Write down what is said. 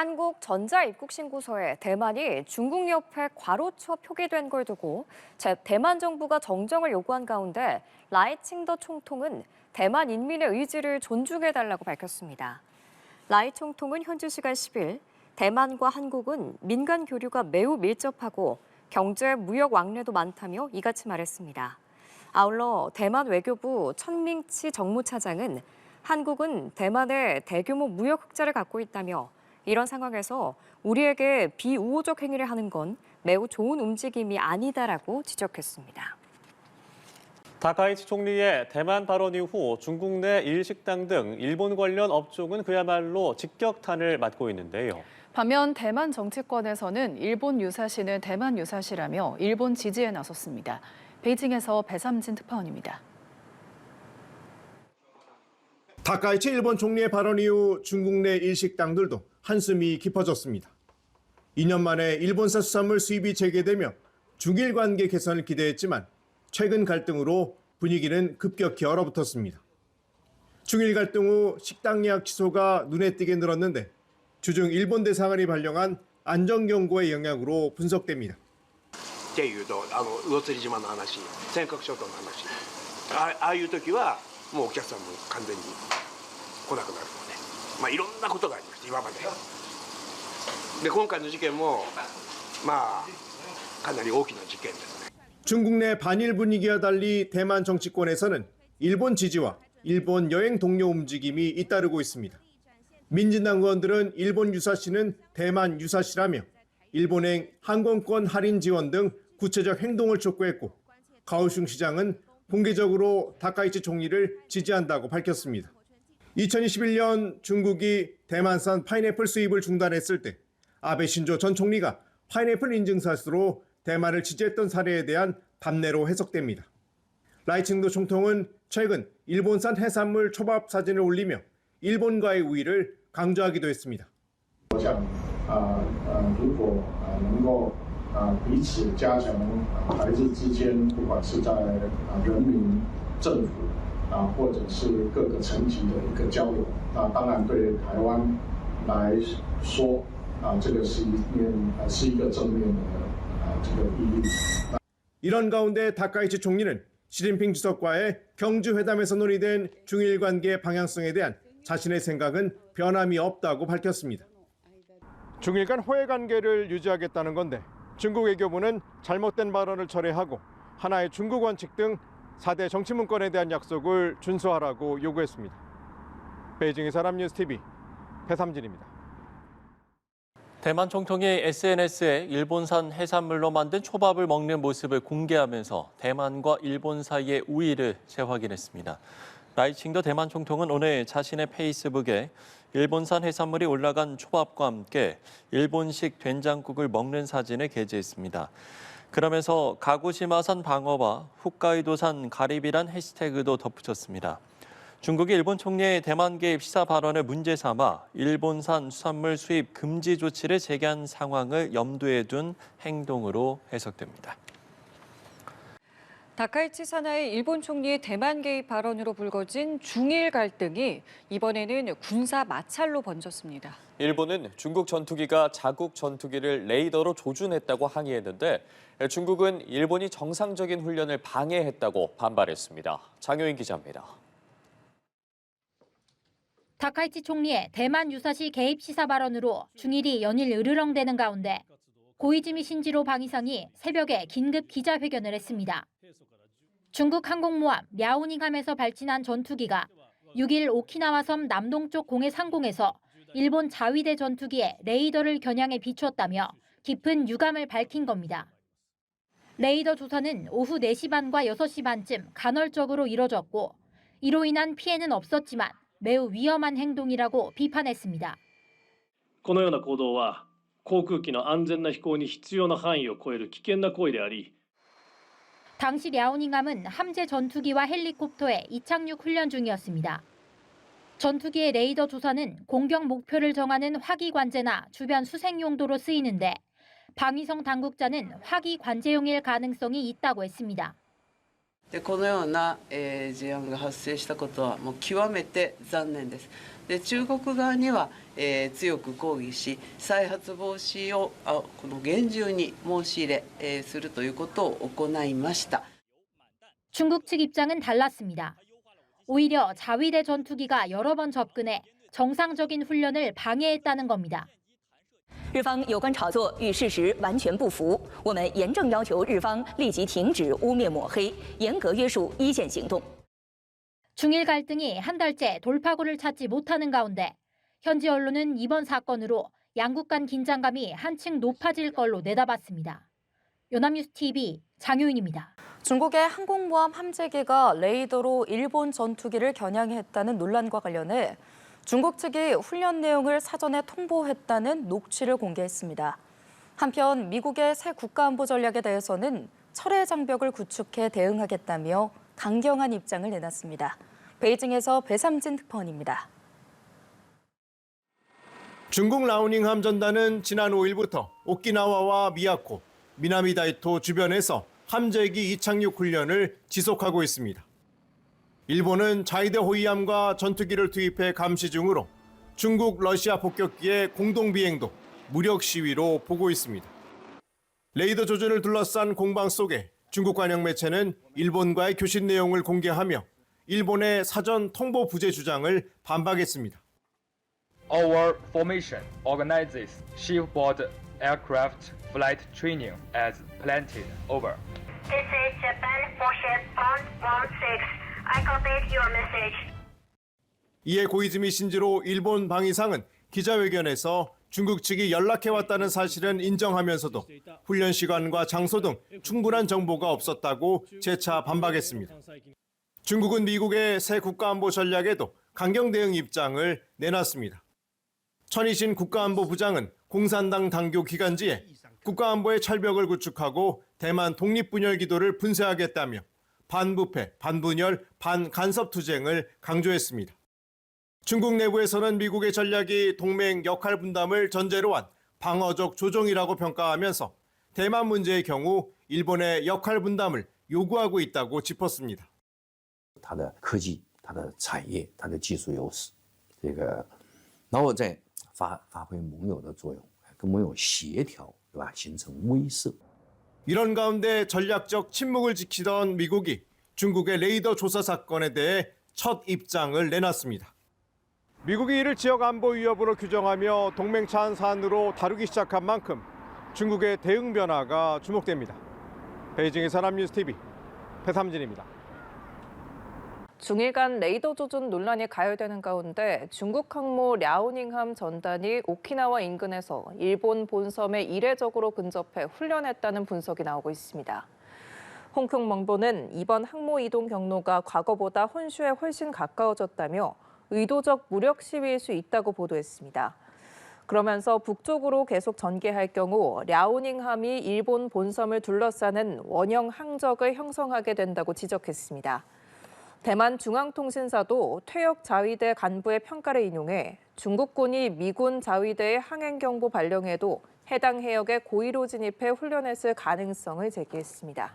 한국전자입국신고서에 대만이 중국 옆에 괄호쳐 표기된 걸 두고 대만 정부가 정정을 요구한 가운데 라이칭더 총통은 대만 인민의 의지를 존중해달라고 밝혔습니다. 라이 총통은 현지 시간 10일 대만과 한국은 민간 교류가 매우 밀접하고 경제, 무역 왕래도 많다며 이같이 말했습니다. 아울러 대만 외교부 천밍치 정무차장은 한국은 대만에 대규모 무역 흑자를 갖고 있다며 이런 상황에서 우리에게 비우호적 행위를 하는 건 매우 좋은 움직임이 아니다라고 지적했습니다. 다카이치 총리의 대만 발언 이후 중국 내 일식당 등 일본 관련 업종은 그야말로 직격탄을 맞고 있는데요. 반면 대만 정치권에서는 일본 유사시는 대만 유사시라며 일본 지지에 나섰습니다. 베이징에서 배삼진 특파원입니다. 다카이치 일본 총리의 발언 이후 중국 내 일식당들도 한숨이 깊어졌습니다. 2년 만에 일본산 수산물 수입이 재개되며 중일 관계 개선을 기대했지만 최근 갈등으로 분위기는 급격히 얼어붙었습니다. 중일 갈등 후 식당 예약 취소가 눈에 띄게 늘었는데 주중 일본 대사관이 발령한 안전경고의 영향으로 분석됩니다. っていうと魚釣島の話、尖閣諸島の話、ああいう時はもうお客さんも完全に来なくなるので、いろんなことがありました今まで。で今回の事件もかなり大きな事件ですね。 중국 내 반일 분위기와 달리 대만 정치권에서는 일본 지지와 일본 여행 동료 움직임이 잇따르고 있습니다. 민진당 의원들은 일본 유사시는 대만 유사시라며 일본행 항공권 할인 지원 등 구체적 행동을 촉구했고 가오슝 시장은 공개적으로 다카이치 총리를 지지한다고 밝혔습니다. 2021년 중국이 대만산 파인애플 수입을 중단했을 때 아베 신조 전 총리가 파인애플 인증샷으로 대만을 지지했던 사례에 대한 답례로 해석됩니다. 라이칭도 총통은 최근 일본산 해산물 초밥 사진을 올리며 일본과의 우위를 강조하기도 했습니다. 如果能够彼此加强台日之间，不管是在人民、政府或者是各个层级的一个交流，当然对台湾来说，这个是一个正面的这个意义。 이런 가운데 다카이치 총리는 시진핑 주석과의 경주회담에서 논의된 중일 관계 방향성에 대한 자신의 생각은 변함이 없다고 밝혔습니다. 중일 간 호혜 관계를 유지하겠다는 건데 중국 외교부는 잘못된 발언을 철회하고 하나의 중국 원칙 등 4대 정치 문건에 대한 약속을 준수하라고 요구했습니다. 베이징의 사람뉴스TV 배삼진입니다. 대만 총통이 SNS에 일본산 해산물로 만든 초밥을 먹는 모습을 공개하면서 대만과 일본 사이의 우위를 재확인했습니다. 라이칭더 대만 총통은 오늘 자신의 페이스북에 일본산 해산물이 올라간 초밥과 함께 일본식 된장국을 먹는 사진을 게재했습니다. 그러면서 가고시마산 방어와 홋카이도산 가리비란 해시태그도 덧붙였습니다. 중국이 일본 총리의 대만 개입 시사 발언을 문제 삼아 일본산 수산물 수입 금지 조치를 제기한 상황을 염두에 둔 행동으로 해석됩니다. 다카이치 사나이 일본 총리의 대만 개입 발언으로 불거진 중일 갈등이 이번에는 군사 마찰로 번졌습니다. 일본은 중국 전투기가 자국 전투기를 레이더로 조준했다고 항의했는데 중국은 일본이 정상적인 훈련을 방해했다고 반발했습니다. 장효인 기자입니다. 다카이치 총리의 대만 유사시 개입 시사 발언으로 중일이 연일 으르렁대는 가운데 고이즈미 신지로 방위상이 새벽에 긴급 기자회견을 했습니다. 중국 항공모함 랴오닝함에서 발진한 전투기가 6일 오키나와 섬 남동쪽 공해 상공에서 일본 자위대 전투기의 레이더를 겨냥해 비추었다며 깊은 유감을 밝힌 겁니다. 레이더 조사는 오후 4시 반과 6시 반쯤 간헐적으로 이뤄졌고 이로 인한 피해는 없었지만 매우 위험한 행동이라고 비판했습니다. このような行動は航空機の安全な飛行に必要な範囲を超える危険な行為であり 당시 랴오닝함은 함재 전투기와 헬리콥터의 이착륙 훈련 중이었습니다. 전투기의 레이더 조사는 공격 목표를 정하는 화기 관제나 주변 수색 용도로 쓰이는데 방위성 당국자는 화기 관제용일 가능성이 있다고 했습니다. でこのような、事案が発生したことはもう極めて残念です。で中国側には、強く抗議し再発防止をこの厳重に申し入れ、するということを行いました。 중국 측 입장은 달랐습니다. 오히려 자위대 전투기가 여러 번 접근해 정상적인 훈련을 방해했다는 겁니다. 日方有关炒作与事实完全不符，我们严正要求日方立即停止污蔑抹黑，严格约束一线行动。 중일 갈등이 한 달째 돌파구를 찾지 못하는 가운데 현지 언론은 이번 사건으로 양국 간 긴장감이 한층 높아질 걸로 내다봤습니다. 연합뉴스 TV 장효인입니다. 중국의 항공모함 함재기가 레이더로 일본 전투기를 겨냥했다는 논란과 관련해 중국 측이 훈련 내용을 사전에 통보했다는 녹취를 공개했습니다. 한편 미국의 새 국가안보 전략에 대해서는 철의 장벽을 구축해 대응하겠다며 강경한 입장을 내놨습니다. 베이징에서 배삼진 특파원입니다. 중국 라오닝함 전단은 지난 5일부터 오키나와와 미야코, 미나미다이토 주변에서 함재기 이착륙 훈련을 지속하고 있습니다. 일본은 자위대 호위함과 전투기를 투입해 감시 중으로 중국, 러시아 폭격기의 공동 비행도 무력 시위로 보고 있습니다. 레이더 조준을 둘러싼 공방 속에 중국 관영 매체는 일본과의 교신 내용을 공개하며 일본의 사전 통보 부재 주장을 반박했습니다. Our formation organizes shipboard aircraft flight training as planned. Over. This is Japan for ship 116. I copied your message. 이에 고이즈미 신지로 일본 방위상은 기자회견에서 중국 측이 연락해왔다는 사실은 인정하면서도 훈련 시간과 장소 등 충분한 정보가 없었다고 재차 반박했습니다. 중국은 미국의 새 국가안보 전략에도 강경 대응 입장을 내놨습니다. 천이신 국가안보부장은 공산당 당교 기간지에 국가안보의 철벽을 구축하고 대만 독립분열 기도를 분쇄하겠다며 반부패, 반분열, 반간섭 투쟁을 강조했습니다. 중국 내부에서는 미국의 전략이 동맹 역할 분담을 전제로 한 방어적 조종이라고 평가하면서 대만 문제의 경우 일본의 역할 분담을 요구하고 있다고 짚었습니다. 它的科技、它的产业、它的技术优势，然后再发挥盟友的作用，跟盟友协调，对吧？形成威慑。 이런 가운데 전략적 침묵을 지키던 미국이 중국의 레이더 조사 사건에 대해 첫 입장을 내놨습니다. 미국이 이를 지역 안보 위협으로 규정하며 동맹차원 사안으로 다루기 시작한 만큼 중국의 대응 변화가 주목됩니다. 베이징의 연합뉴스TV 배삼진입니다. 중일 간 레이더 조준 논란이 가열되는 가운데 중국 항모 랴오닝함 전단이 오키나와 인근에서 일본 본섬에 이례적으로 근접해 훈련했다는 분석이 나오고 있습니다. 홍콩멍보는 이번 항모 이동 경로가 과거보다 혼슈에 훨씬 가까워졌다며 의도적 무력 시위일 수 있다고 보도했습니다. 그러면서 북쪽으로 계속 전개할 경우 랴오닝함이 일본 본섬을 둘러싸는 원형 항적을 형성하게 된다고 지적했습니다. 대만 중앙통신사도 퇴역 자위대 간부의 평가를 인용해 중국군이 미군 자위대의 항행경보 발령에도 해당 해역에 고의로 진입해 훈련했을 가능성을 제기했습니다.